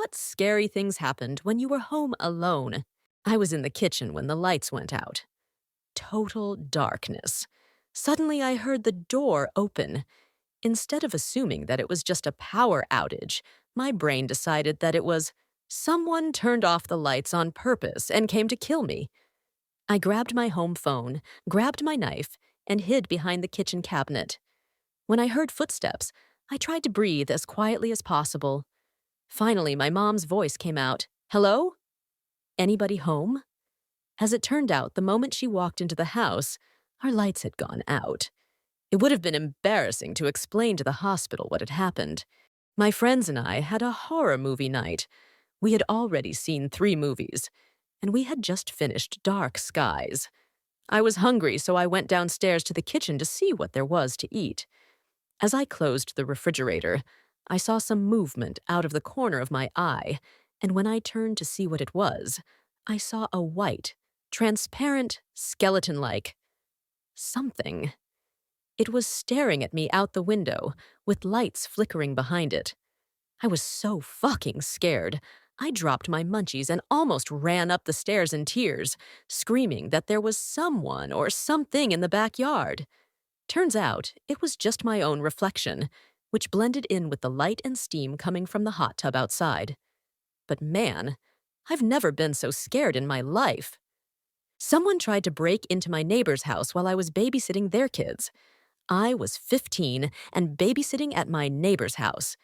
what scary things happened when you were home alone. I was in the kitchen when the lights went out. Total darkness. Suddenly, I heard the door open. Instead of assuming that it was just a power outage, my brain decided that it was someone turned off the lights on purpose and came to kill me. I grabbed my home phone, grabbed my knife, and hid behind the kitchen cabinet. When I heard footsteps, I tried to breathe as quietly as possible. Finally, my mom's voice came out. "Hello? Anybody home?" As it turned out, the moment she walked into the house, our lights had gone out. It would have been embarrassing to explain to the hospital what had happened. My friends and I had a horror movie night. We had already seen 3 movies, and we had just finished Dark Skies. I was hungry, so I went downstairs to the kitchen to see what there was to eat. As I closed the refrigerator, I saw some movement out of the corner of my eye, and when I turned to see what it was, I saw a white, transparent, skeleton-like something. It was staring at me out the window, with lights flickering behind it. I was so fucking scared. I dropped my munchies and almost ran up the stairs in tears, screaming that there was someone or something in the backyard. Turns out, it was just my own reflection, which blended in with the light and steam coming from the hot tub outside. But man, I've never been so scared in my life. Someone tried to break into my neighbor's house while I was babysitting their kids. I was 15 and babysitting at my neighbor's house.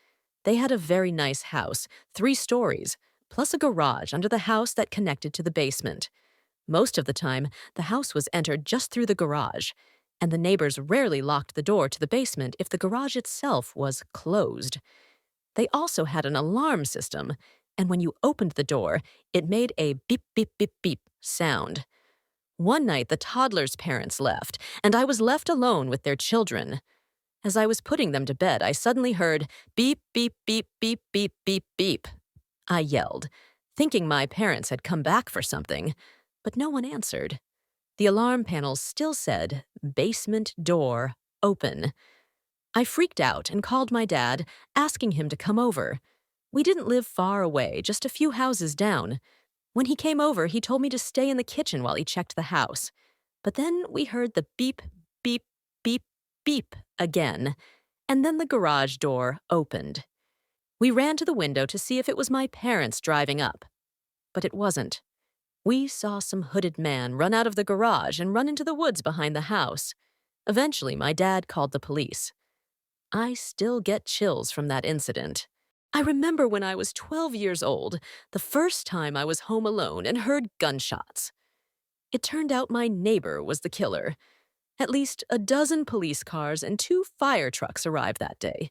They had a very nice house, 3 stories, plus a garage under the house that connected to the basement. Most of the time, the house was entered just through the garage, and the neighbors rarely locked the door to the basement if the garage itself was closed. They also had an alarm system, and when you opened the door, it made a beep, beep, beep, beep sound. One night, the toddlers' parents left, and I was left alone with their children. As I was putting them to bed, I suddenly heard beep, beep, beep, beep, beep, beep, beep. I yelled, thinking my parents had come back for something, but no one answered. The alarm panel still said, "Basement door open." I freaked out and called my dad, asking him to come over. We didn't live far away, just a few houses down. When he came over, he told me to stay in the kitchen while he checked the house. But then we heard the beep, beep, beep, beep again, and then the garage door opened. We ran to the window to see if it was my parents driving up. But it wasn't. We saw some hooded man run out of the garage and run into the woods behind the house. Eventually, my dad called the police. I still get chills from that incident. I remember when I was 12 years old, the first time I was home alone and heard gunshots. It turned out my neighbor was the killer. At least a dozen police cars and 2 fire trucks arrived that day.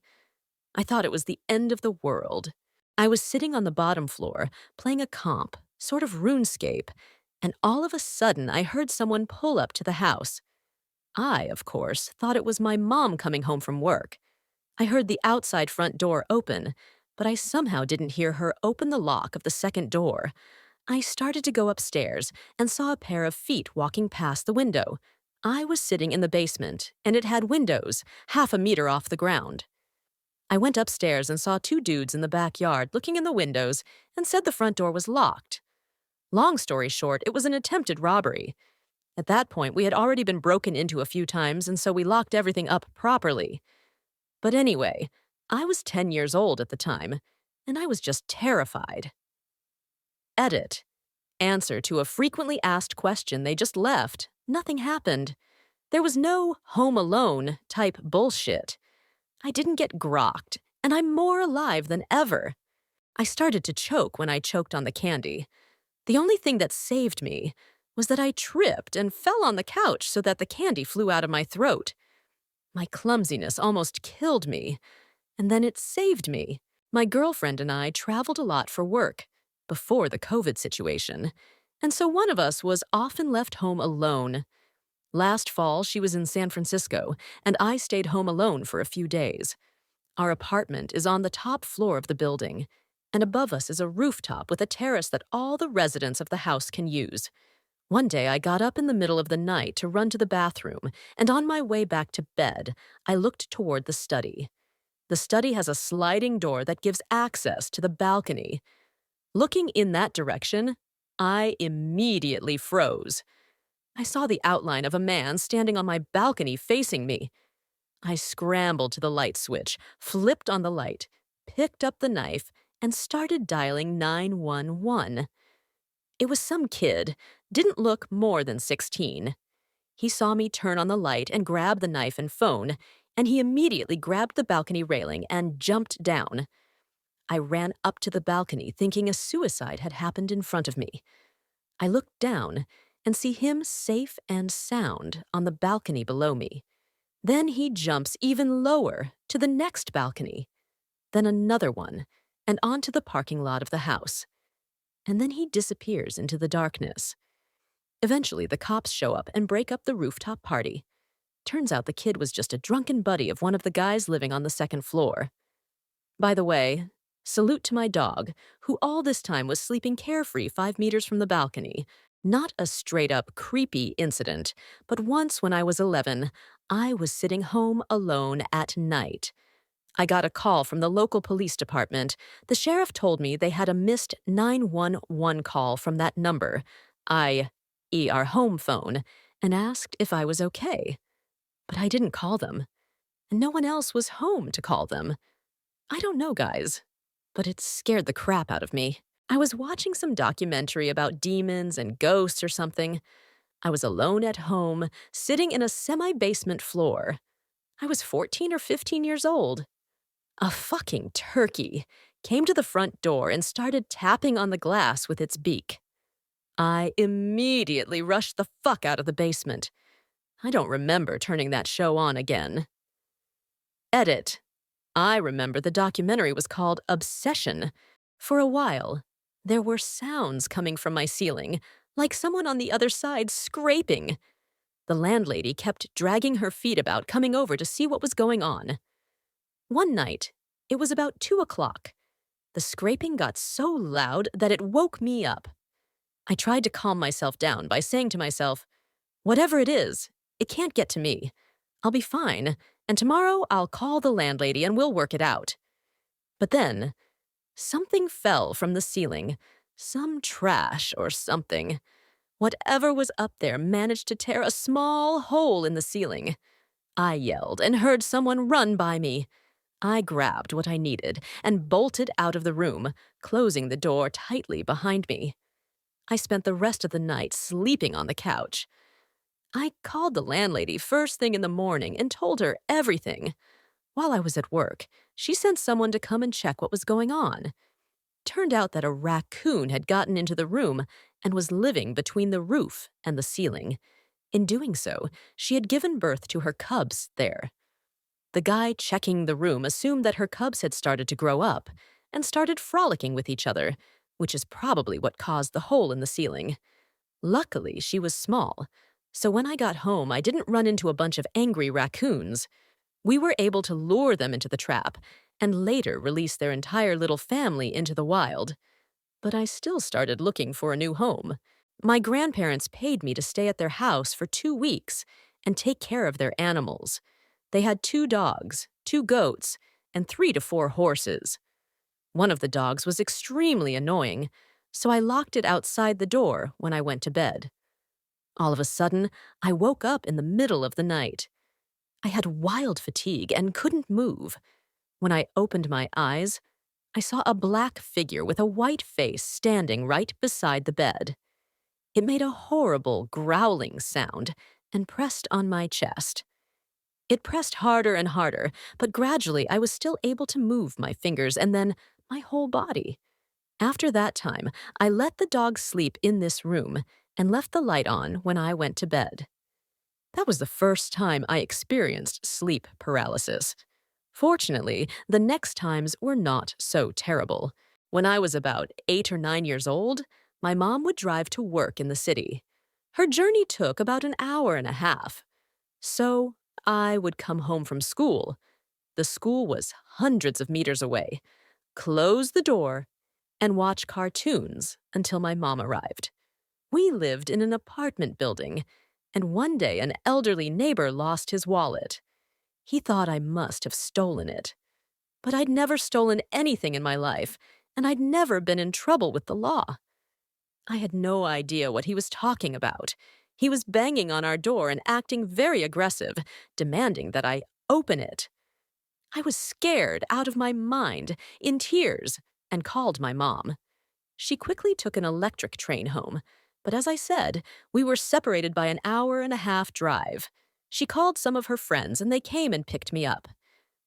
I thought it was the end of the world. I was sitting on the bottom floor, playing a comp, sort of RuneScape, and all of a sudden I heard someone pull up to the house. I, of course, thought it was my mom coming home from work. I heard the outside front door open, but I somehow didn't hear her open the lock of the second door. I started to go upstairs and saw a pair of feet walking past the window. I was sitting in the basement, and it had windows, half a meter off the ground. I went upstairs and saw 2 dudes in the backyard looking in the windows and said the front door was locked. Long story short, it was an attempted robbery. At that point, we had already been broken into a few times, and so we locked everything up properly. But anyway, I was 10 years old at the time, and I was just terrified. Edit. Answer to a frequently asked question they just left. Nothing happened. There was no home alone type bullshit. I didn't get grokked, and I'm more alive than ever. I started to choke when I choked on the candy. The only thing that saved me was that I tripped and fell on the couch so that the candy flew out of my throat. My clumsiness almost killed me, and then it saved me. My girlfriend and I traveled a lot for work, before the COVID situation, and so one of us was often left home alone. Last fall, she was in San Francisco, and I stayed home alone for a few days. Our apartment is on the top floor of the building, and above us is a rooftop with a terrace that all the residents of the house can use. One day, I got up in the middle of the night to run to the bathroom, and on my way back to bed, I looked toward the study. The study has a sliding door that gives access to the balcony. Looking in that direction, I immediately froze. I saw the outline of a man standing on my balcony facing me. I scrambled to the light switch, flipped on the light, picked up the knife, and started dialing 911. It was some kid, didn't look more than 16. He saw me turn on the light and grab the knife and phone, and he immediately grabbed the balcony railing and jumped down. I ran up to the balcony thinking a suicide had happened in front of me. I looked down and see him safe and sound on the balcony below me. Then he jumps even lower to the next balcony, then another one, and onto the parking lot of the house. And then he disappears into the darkness. Eventually, the cops show up and break up the rooftop party. Turns out the kid was just a drunken buddy of one of the guys living on the second floor. By the way, salute to my dog, who all this time was sleeping carefree 5 meters from the balcony. Not a straight-up creepy incident, but once when I was 11, I was sitting home alone at night. I got a call from the local police department. The sheriff told me they had a missed 911 call from that number, i.e. our home phone, and asked if I was okay. But I didn't call them, and no one else was home to call them. I don't know, guys, but it scared the crap out of me. I was watching some documentary about demons and ghosts or something. I was alone at home, sitting in a semi-basement floor. I was 14 or 15 years old. A fucking turkey came to the front door and started tapping on the glass with its beak. I immediately rushed the fuck out of the basement. I don't remember turning that show on again. Edit. I remember the documentary was called Obsession. For a while, there were sounds coming from my ceiling, like someone on the other side scraping. The landlady kept dragging her feet about, coming over to see what was going on. One night, it was about 2 o'clock. The scraping got so loud that it woke me up. I tried to calm myself down by saying to myself, whatever it is, it can't get to me. I'll be fine, and tomorrow I'll call the landlady and we'll work it out. But then, something fell from the ceiling, some trash or something. Whatever was up there managed to tear a small hole in the ceiling. I yelled and heard someone run by me. I grabbed what I needed and bolted out of the room, closing the door tightly behind me. I spent the rest of the night sleeping on the couch. I called the landlady first thing in the morning and told her everything. While I was at work, she sent someone to come and check what was going on. Turned out that a raccoon had gotten into the room and was living between the roof and the ceiling. In doing so, she had given birth to her cubs there. The guy checking the room assumed that her cubs had started to grow up and started frolicking with each other, which is probably what caused the hole in the ceiling. Luckily, she was small, so when I got home, I didn't run into a bunch of angry raccoons. We were able to lure them into the trap and later release their entire little family into the wild. But I still started looking for a new home. My grandparents paid me to stay at their house for 2 weeks and take care of their animals. They had 2 dogs, 2 goats, and 3 to 4 horses. One of the dogs was extremely annoying, so I locked it outside the door when I went to bed. All of a sudden, I woke up in the middle of the night. I had wild fatigue and couldn't move. When I opened my eyes, I saw a black figure with a white face standing right beside the bed. It made a horrible growling sound and pressed on my chest. It pressed harder and harder, but gradually I was still able to move my fingers and then my whole body. After that time, I let the dog sleep in this room and left the light on when I went to bed. That was the first time I experienced sleep paralysis. Fortunately, the next times were not so terrible. When I was about 8 or 9 years old, my mom would drive to work in the city. Her journey took about an hour and a half. So I would come home from school. The school was hundreds of meters away. Close the door and watch cartoons until my mom arrived. We lived in an apartment building, and one day an elderly neighbor lost his wallet. He thought I must have stolen it. But I'd never stolen anything in my life, and I'd never been in trouble with the law. I had no idea what he was talking about. He was banging on our door and acting very aggressive, demanding that I open it. I was scared out of my mind, in tears, and called my mom. She quickly took an electric train home, but as I said, we were separated by an hour-and-a-half drive. She called some of her friends and they came and picked me up.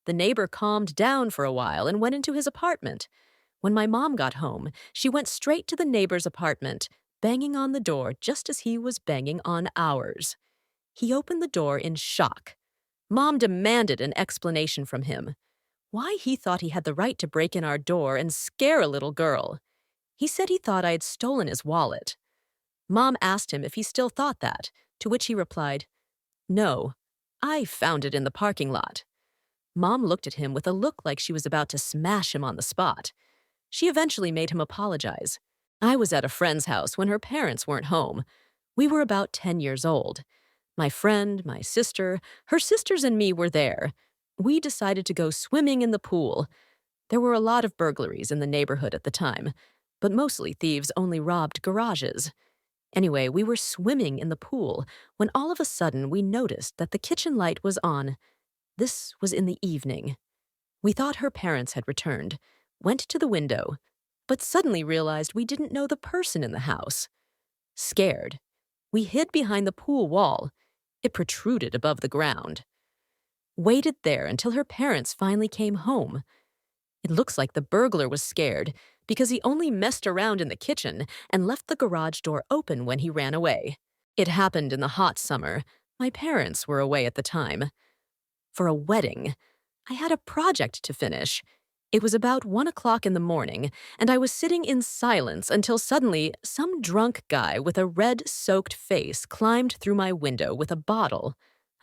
The neighbor calmed down for a while and went into his apartment. When my mom got home, she went straight to the neighbor's apartment, banging on the door just as he was banging on ours. He opened the door in shock. Mom demanded an explanation from him. Why he thought he had the right to break in our door and scare a little girl. He said he thought I had stolen his wallet. Mom asked him if he still thought that, to which he replied, "No, I found it in the parking lot." Mom looked at him with a look like she was about to smash him on the spot. She eventually made him apologize. I was at a friend's house when her parents weren't home. We were about 10 years old. My friend, my sister, her sisters and me were there. We decided to go swimming in the pool. There were a lot of burglaries in the neighborhood at the time, but mostly thieves only robbed garages. Anyway, we were swimming in the pool when all of a sudden we noticed that the kitchen light was on. This was in the evening. We thought her parents had returned, went to the window, but suddenly realized we didn't know the person in the house. Scared, we hid behind the pool wall. It protruded above the ground. Waited there until her parents finally came home. It looks like the burglar was scared because he only messed around in the kitchen and left the garage door open when he ran away. It happened in the hot summer. My parents were away at the time. For a wedding, I had a project to finish. It was about 1 o'clock in the morning, and I was sitting in silence until suddenly some drunk guy with a red-soaked face climbed through my window with a bottle.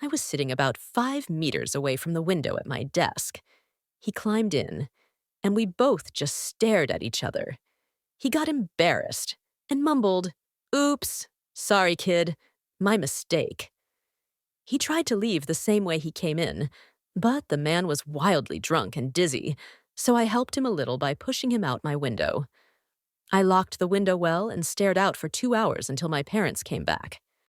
I was sitting about 5 meters away from the window at my desk. He climbed in, and we both just stared at each other. He got embarrassed and mumbled, "Oops, sorry kid, my mistake." He tried to leave the same way he came in, but the man was wildly drunk and dizzy, so I helped him a little by pushing him out my window. I locked the window well and stared out for 2 hours until my parents came back.